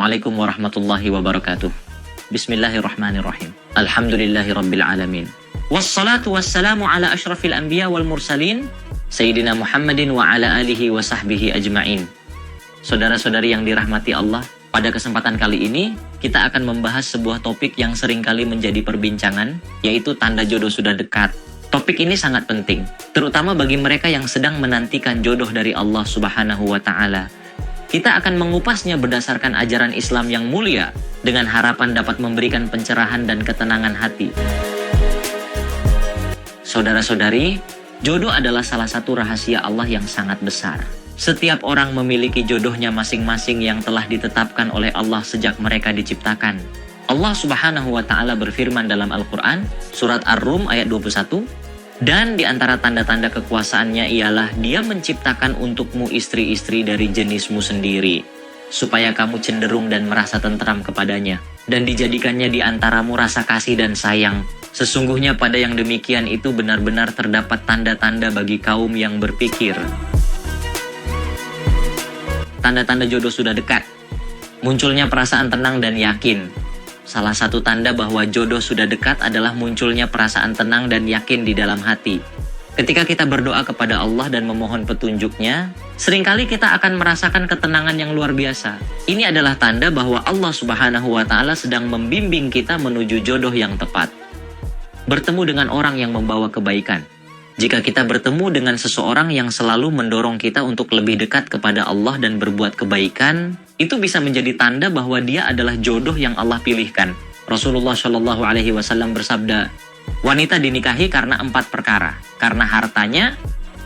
Assalamualaikum warahmatullahi wabarakatuh. Bismillahirrahmanirrahim. Alhamdulillahirabbil alamin. Wassalatu wassalamu ala asyrafil anbiya wal mursalin Sayyidina Muhammadin wa ala alihi wa sahbihi ajma'in. Saudara-saudari yang dirahmati Allah, pada kesempatan kali ini kita akan membahas sebuah topik yang seringkali menjadi perbincangan, yaitu tanda jodoh sudah dekat. Topik ini sangat penting, terutama bagi mereka yang sedang menantikan jodoh dari Allah Subhanahu wa Ta'ala. Kita akan mengupasnya berdasarkan ajaran Islam yang mulia, dengan harapan dapat memberikan pencerahan dan ketenangan hati. Saudara-saudari, jodoh adalah salah satu rahasia Allah yang sangat besar. Setiap orang memiliki jodohnya masing-masing yang telah ditetapkan oleh Allah sejak mereka diciptakan. Allah Subhanahu wa Ta'ala berfirman dalam Al-Quran, surat Ar-Rum ayat 21, dan di antara tanda-tanda kekuasaannya ialah Dia menciptakan untukmu istri-istri dari jenismu sendiri, supaya kamu cenderung dan merasa tentram kepadanya, dan dijadikannya di antaramu rasa kasih dan sayang. Sesungguhnya pada yang demikian itu benar-benar terdapat tanda-tanda bagi kaum yang berpikir. Tanda-tanda jodoh sudah dekat. Munculnya perasaan tenang dan yakin. Salah satu tanda bahwa jodoh sudah dekat adalah munculnya perasaan tenang dan yakin di dalam hati. Ketika kita berdoa kepada Allah dan memohon petunjuknya, seringkali kita akan merasakan ketenangan yang luar biasa. Ini adalah tanda bahwa Allah Subhanahu wa Ta'ala sedang membimbing kita menuju jodoh yang tepat. Bertemu dengan orang yang membawa kebaikan. Jika kita bertemu dengan seseorang yang selalu mendorong kita untuk lebih dekat kepada Allah dan berbuat kebaikan, itu bisa menjadi tanda bahwa dia adalah jodoh yang Allah pilihkan. Rasulullah Shallallahu Alaihi Wasallam bersabda, wanita dinikahi karena 4 perkara, karena hartanya,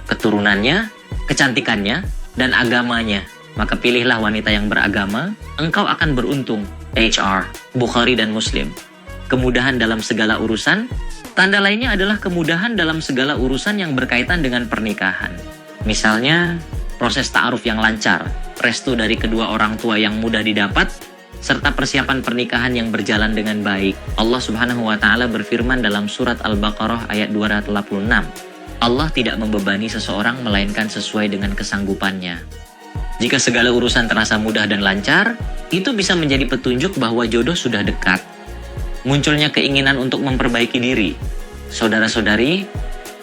keturunannya, kecantikannya, dan agamanya. Maka pilihlah wanita yang beragama, engkau akan beruntung. HR, Bukhari dan Muslim. Kemudahan dalam segala urusan. Tanda lainnya adalah kemudahan dalam segala urusan yang berkaitan dengan pernikahan. Misalnya, proses ta'aruf yang lancar, restu dari kedua orang tua yang mudah didapat, serta persiapan pernikahan yang berjalan dengan baik. Allah Subhanahu wa Ta'ala berfirman dalam surat Al-Baqarah ayat 286. Allah tidak membebani seseorang melainkan sesuai dengan kesanggupannya. Jika segala urusan terasa mudah dan lancar, itu bisa menjadi petunjuk bahwa jodoh sudah dekat. Munculnya keinginan untuk memperbaiki diri. Saudara-saudari,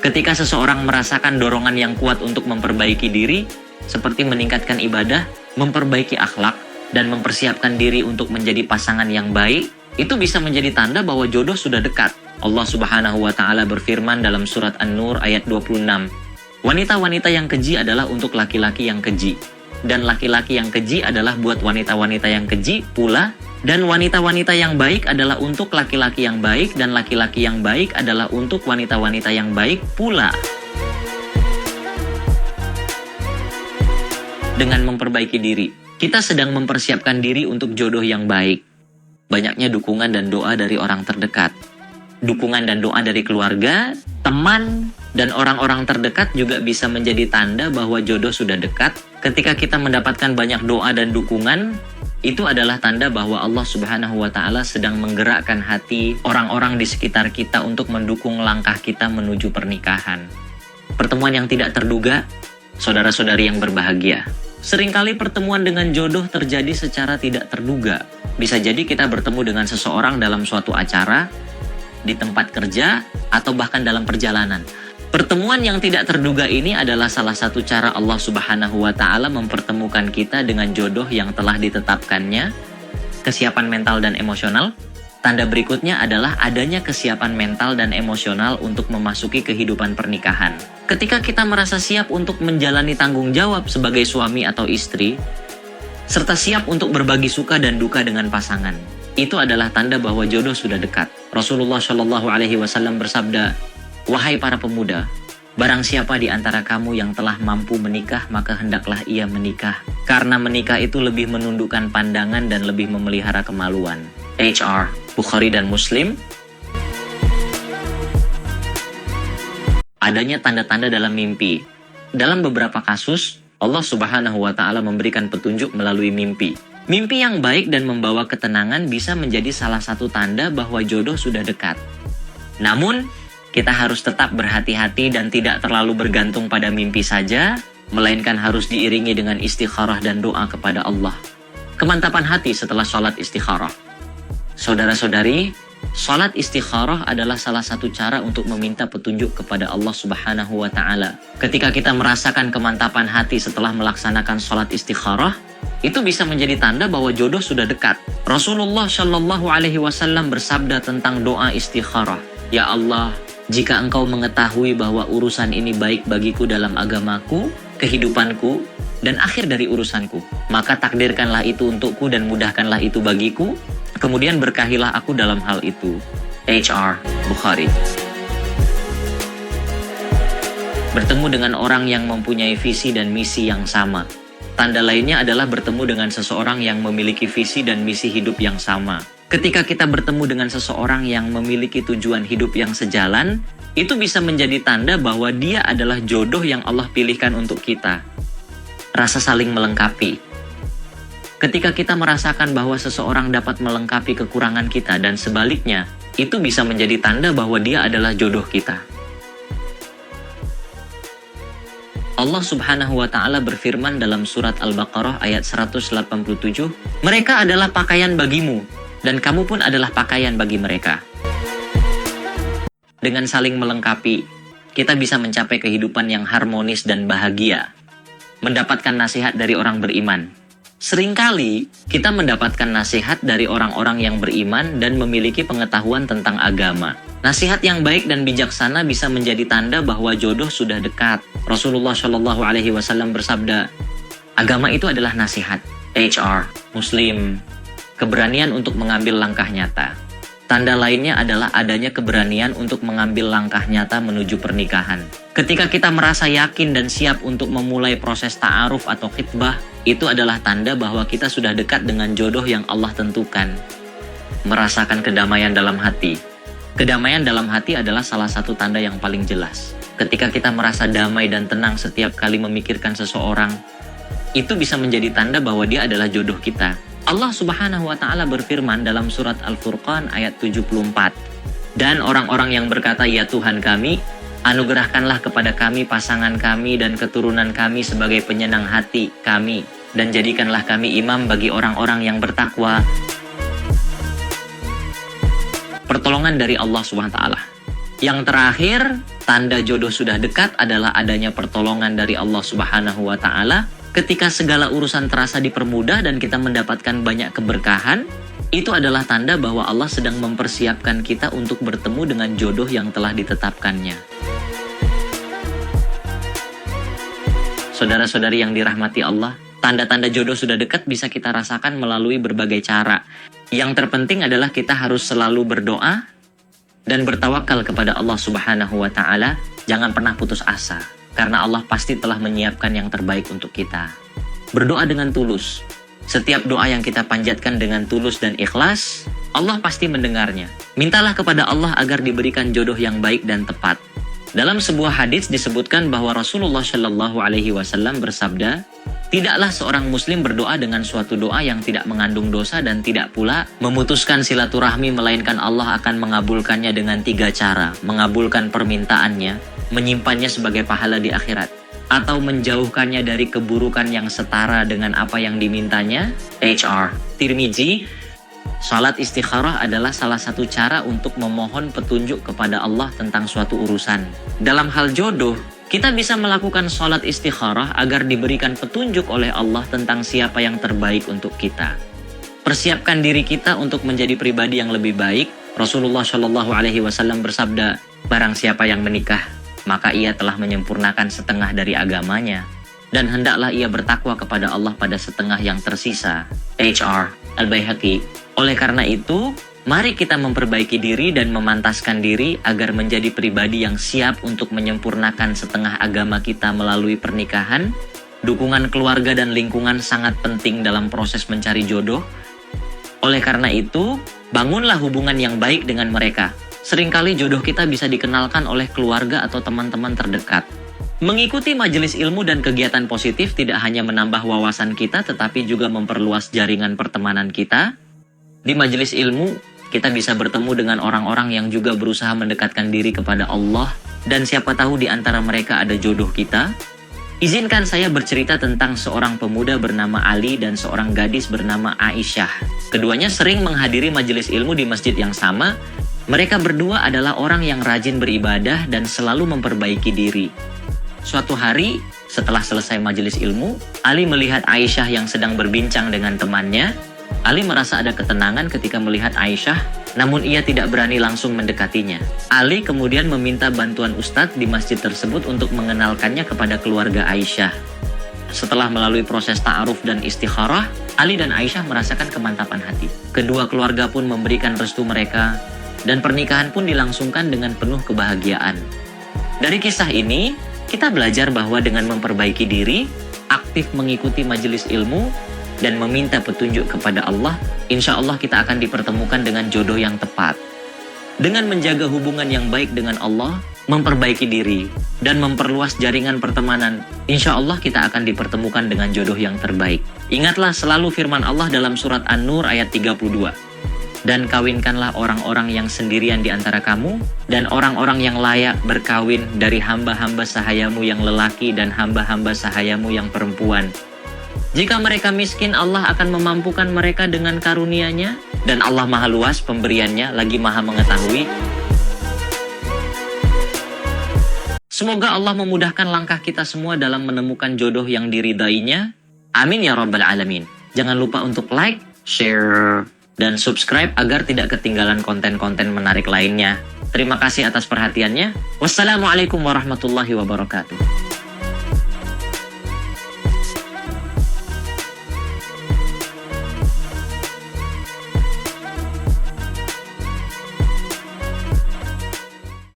ketika seseorang merasakan dorongan yang kuat untuk memperbaiki diri, seperti meningkatkan ibadah, memperbaiki akhlak, dan mempersiapkan diri untuk menjadi pasangan yang baik, itu bisa menjadi tanda bahwa jodoh sudah dekat. Allah Subhanahu wa Ta'ala berfirman dalam surat An-Nur ayat 26. Wanita-wanita yang keji adalah untuk laki-laki yang keji, dan laki-laki yang keji adalah buat wanita-wanita yang keji pula. Dan wanita-wanita yang baik adalah untuk laki-laki yang baik, dan laki-laki yang baik adalah untuk wanita-wanita yang baik pula. Dengan memperbaiki diri, kita sedang mempersiapkan diri untuk jodoh yang baik. Banyaknya dukungan dan doa dari orang terdekat. Dukungan dan doa dari keluarga, teman, dan orang-orang terdekat juga bisa menjadi tanda bahwa jodoh sudah dekat. Ketika kita mendapatkan banyak doa dan dukungan, itu adalah tanda bahwa Allah Subhanahu wa Ta'ala sedang menggerakkan hati orang-orang di sekitar kita untuk mendukung langkah kita menuju pernikahan. Pertemuan yang tidak terduga, saudara-saudari yang berbahagia. Seringkali pertemuan dengan jodoh terjadi secara tidak terduga. Bisa jadi kita bertemu dengan seseorang dalam suatu acara, di tempat kerja, atau bahkan dalam perjalanan. Pertemuan yang tidak terduga ini adalah salah satu cara Allah Subhanahu wa Ta'ala mempertemukan kita dengan jodoh yang telah ditetapkannya. Kesiapan mental dan emosional. Tanda berikutnya adalah adanya kesiapan mental dan emosional untuk memasuki kehidupan pernikahan. Ketika kita merasa siap untuk menjalani tanggung jawab sebagai suami atau istri, serta siap untuk berbagi suka dan duka dengan pasangan, itu adalah tanda bahwa jodoh sudah dekat. Rasulullah Shallallahu Alaihi Wasallam bersabda, wahai para pemuda, barang siapa di antara kamu yang telah mampu menikah, maka hendaklah ia menikah. Karena menikah itu lebih menundukkan pandangan dan lebih memelihara kemaluan. HR, Bukhari dan Muslim. Adanya tanda-tanda dalam mimpi. Dalam beberapa kasus, Allah Subhanahu wa Ta'ala memberikan petunjuk melalui mimpi. Mimpi yang baik dan membawa ketenangan bisa menjadi salah satu tanda bahwa jodoh sudah dekat. Namun, kita harus tetap berhati-hati dan tidak terlalu bergantung pada mimpi saja, melainkan harus diiringi dengan istikharah dan doa kepada Allah. Kemantapan hati setelah sholat istikharah. Saudara-saudari, sholat istikharah adalah salah satu cara untuk meminta petunjuk kepada Allah Subhanahu wa Ta'ala. Ketika kita merasakan kemantapan hati setelah melaksanakan sholat istikharah, itu bisa menjadi tanda bahwa jodoh sudah dekat. Rasulullah Shallallahu Alaihi Wasallam bersabda tentang doa istikharah. Ya Allah, jika Engkau mengetahui bahwa urusan ini baik bagiku dalam agamaku, kehidupanku, dan akhir dari urusanku, maka takdirkanlah itu untukku dan mudahkanlah itu bagiku. Kemudian berkahilah aku dalam hal itu. H.R. Bukhari. Bertemu dengan orang yang mempunyai visi dan misi yang sama. Tanda lainnya adalah bertemu dengan seseorang yang memiliki visi dan misi hidup yang sama. Ketika kita bertemu dengan seseorang yang memiliki tujuan hidup yang sejalan, itu bisa menjadi tanda bahwa dia adalah jodoh yang Allah pilihkan untuk kita. Rasa saling melengkapi. Ketika kita merasakan bahwa seseorang dapat melengkapi kekurangan kita dan sebaliknya, itu bisa menjadi tanda bahwa dia adalah jodoh kita. Allah Subhanahu wa Ta'ala berfirman dalam surat Al-Baqarah ayat 187, "Mereka adalah pakaian bagimu, dan kamu pun adalah pakaian bagi mereka." Dengan saling melengkapi, kita bisa mencapai kehidupan yang harmonis dan bahagia. Mendapatkan nasihat dari orang beriman. Seringkali kita mendapatkan nasihat dari orang-orang yang beriman dan memiliki pengetahuan tentang agama. Nasihat yang baik dan bijaksana bisa menjadi tanda bahwa jodoh sudah dekat. Rasulullah Shallallahu Alaihi Wasallam bersabda, agama itu adalah nasihat. H.R. Muslim. Keberanian untuk mengambil langkah nyata. Tanda lainnya adalah adanya keberanian untuk mengambil langkah nyata menuju pernikahan. Ketika kita merasa yakin dan siap untuk memulai proses ta'aruf atau khitbah, itu adalah tanda bahwa kita sudah dekat dengan jodoh yang Allah tentukan. Merasakan kedamaian dalam hati. Kedamaian dalam hati adalah salah satu tanda yang paling jelas. Ketika kita merasa damai dan tenang setiap kali memikirkan seseorang, itu bisa menjadi tanda bahwa dia adalah jodoh kita. Allah Subhanahu wa Ta'ala berfirman dalam surat Al-Furqan ayat 74. Dan orang-orang yang berkata, "Ya Tuhan kami, anugerahkanlah kepada kami pasangan kami dan keturunan kami sebagai penyenang hati kami, dan jadikanlah kami imam bagi orang-orang yang bertakwa." Pertolongan dari Allah Subhanahu wa Ta'ala. Yang terakhir, tanda jodoh sudah dekat adalah adanya pertolongan dari Allah Subhanahu wa Ta'ala. Ketika segala urusan terasa dipermudah dan kita mendapatkan banyak keberkahan, itu adalah tanda bahwa Allah sedang mempersiapkan kita untuk bertemu dengan jodoh yang telah ditetapkannya. Saudara-saudari yang dirahmati Allah, tanda-tanda jodoh sudah dekat bisa kita rasakan melalui berbagai cara. Yang terpenting adalah kita harus selalu berdoa dan bertawakal kepada Allah Subhanahu wa Ta'ala. Jangan pernah putus asa. Karena Allah pasti telah menyiapkan yang terbaik untuk kita. Berdoa dengan tulus. Setiap doa yang kita panjatkan dengan tulus dan ikhlas, Allah pasti mendengarnya. Mintalah kepada Allah agar diberikan jodoh yang baik dan tepat. Dalam sebuah hadis disebutkan bahwa Rasulullah Shallallahu Alaihi Wasallam bersabda, tidaklah seorang muslim berdoa dengan suatu doa yang tidak mengandung dosa dan tidak pula memutuskan silaturahmi, melainkan Allah akan mengabulkannya dengan 3 cara. Mengabulkan permintaannya, menyimpannya sebagai pahala di akhirat, atau menjauhkannya dari keburukan yang setara dengan apa yang dimintanya. H.R. Tirmizi. Salat istikharah adalah salah satu cara untuk memohon petunjuk kepada Allah tentang suatu urusan. Dalam hal jodoh, kita bisa melakukan salat istikharah agar diberikan petunjuk oleh Allah tentang siapa yang terbaik untuk kita. Persiapkan diri kita untuk menjadi pribadi yang lebih baik. Rasulullah Shallallahu Alaihi Wasallam bersabda, barang siapa yang menikah, maka ia telah menyempurnakan setengah dari agamanya, dan hendaklah ia bertakwa kepada Allah pada setengah yang tersisa. H.R. Al-Baihaqi. Oleh karena itu, mari kita memperbaiki diri dan memantaskan diri agar menjadi pribadi yang siap untuk menyempurnakan setengah agama kita melalui pernikahan. Dukungan keluarga dan lingkungan sangat penting dalam proses mencari jodoh. Oleh karena itu, bangunlah hubungan yang baik dengan mereka. Seringkali jodoh kita bisa dikenalkan oleh keluarga atau teman-teman terdekat. Mengikuti majelis ilmu dan kegiatan positif tidak hanya menambah wawasan kita, tetapi juga memperluas jaringan pertemanan kita. Di majelis ilmu, kita bisa bertemu dengan orang-orang yang juga berusaha mendekatkan diri kepada Allah, dan siapa tahu di antara mereka ada jodoh kita. Izinkan saya bercerita tentang seorang pemuda bernama Ali dan seorang gadis bernama Aisyah. Keduanya sering menghadiri majelis ilmu di masjid yang sama. Mereka berdua adalah orang yang rajin beribadah dan selalu memperbaiki diri. Suatu hari, setelah selesai majelis ilmu, Ali melihat Aisyah yang sedang berbincang dengan temannya. Ali merasa ada ketenangan ketika melihat Aisyah, namun ia tidak berani langsung mendekatinya. Ali kemudian meminta bantuan ustadz di masjid tersebut untuk mengenalkannya kepada keluarga Aisyah. Setelah melalui proses ta'aruf dan istikharah, Ali dan Aisyah merasakan kemantapan hati. Kedua keluarga pun memberikan restu mereka, dan pernikahan pun dilangsungkan dengan penuh kebahagiaan. Dari kisah ini, kita belajar bahwa dengan memperbaiki diri, aktif mengikuti majelis ilmu, dan meminta petunjuk kepada Allah, insya Allah kita akan dipertemukan dengan jodoh yang tepat. Dengan menjaga hubungan yang baik dengan Allah, memperbaiki diri, dan memperluas jaringan pertemanan, insya Allah kita akan dipertemukan dengan jodoh yang terbaik. Ingatlah selalu firman Allah dalam surat An-Nur ayat 32. Dan kawinkanlah orang-orang yang sendirian di antara kamu, dan orang-orang yang layak berkawin dari hamba-hamba sahayamu yang lelaki dan hamba-hamba sahayamu yang perempuan. Jika mereka miskin, Allah akan memampukan mereka dengan karunia-Nya, dan Allah maha luas pemberiannya, lagi maha mengetahui. Semoga Allah memudahkan langkah kita semua dalam menemukan jodoh yang diridainya. Amin ya rabbal alamin. Jangan lupa untuk like, share, dan subscribe agar tidak ketinggalan konten-konten menarik lainnya. Terima kasih atas perhatiannya. Wassalamualaikum warahmatullahi wabarakatuh.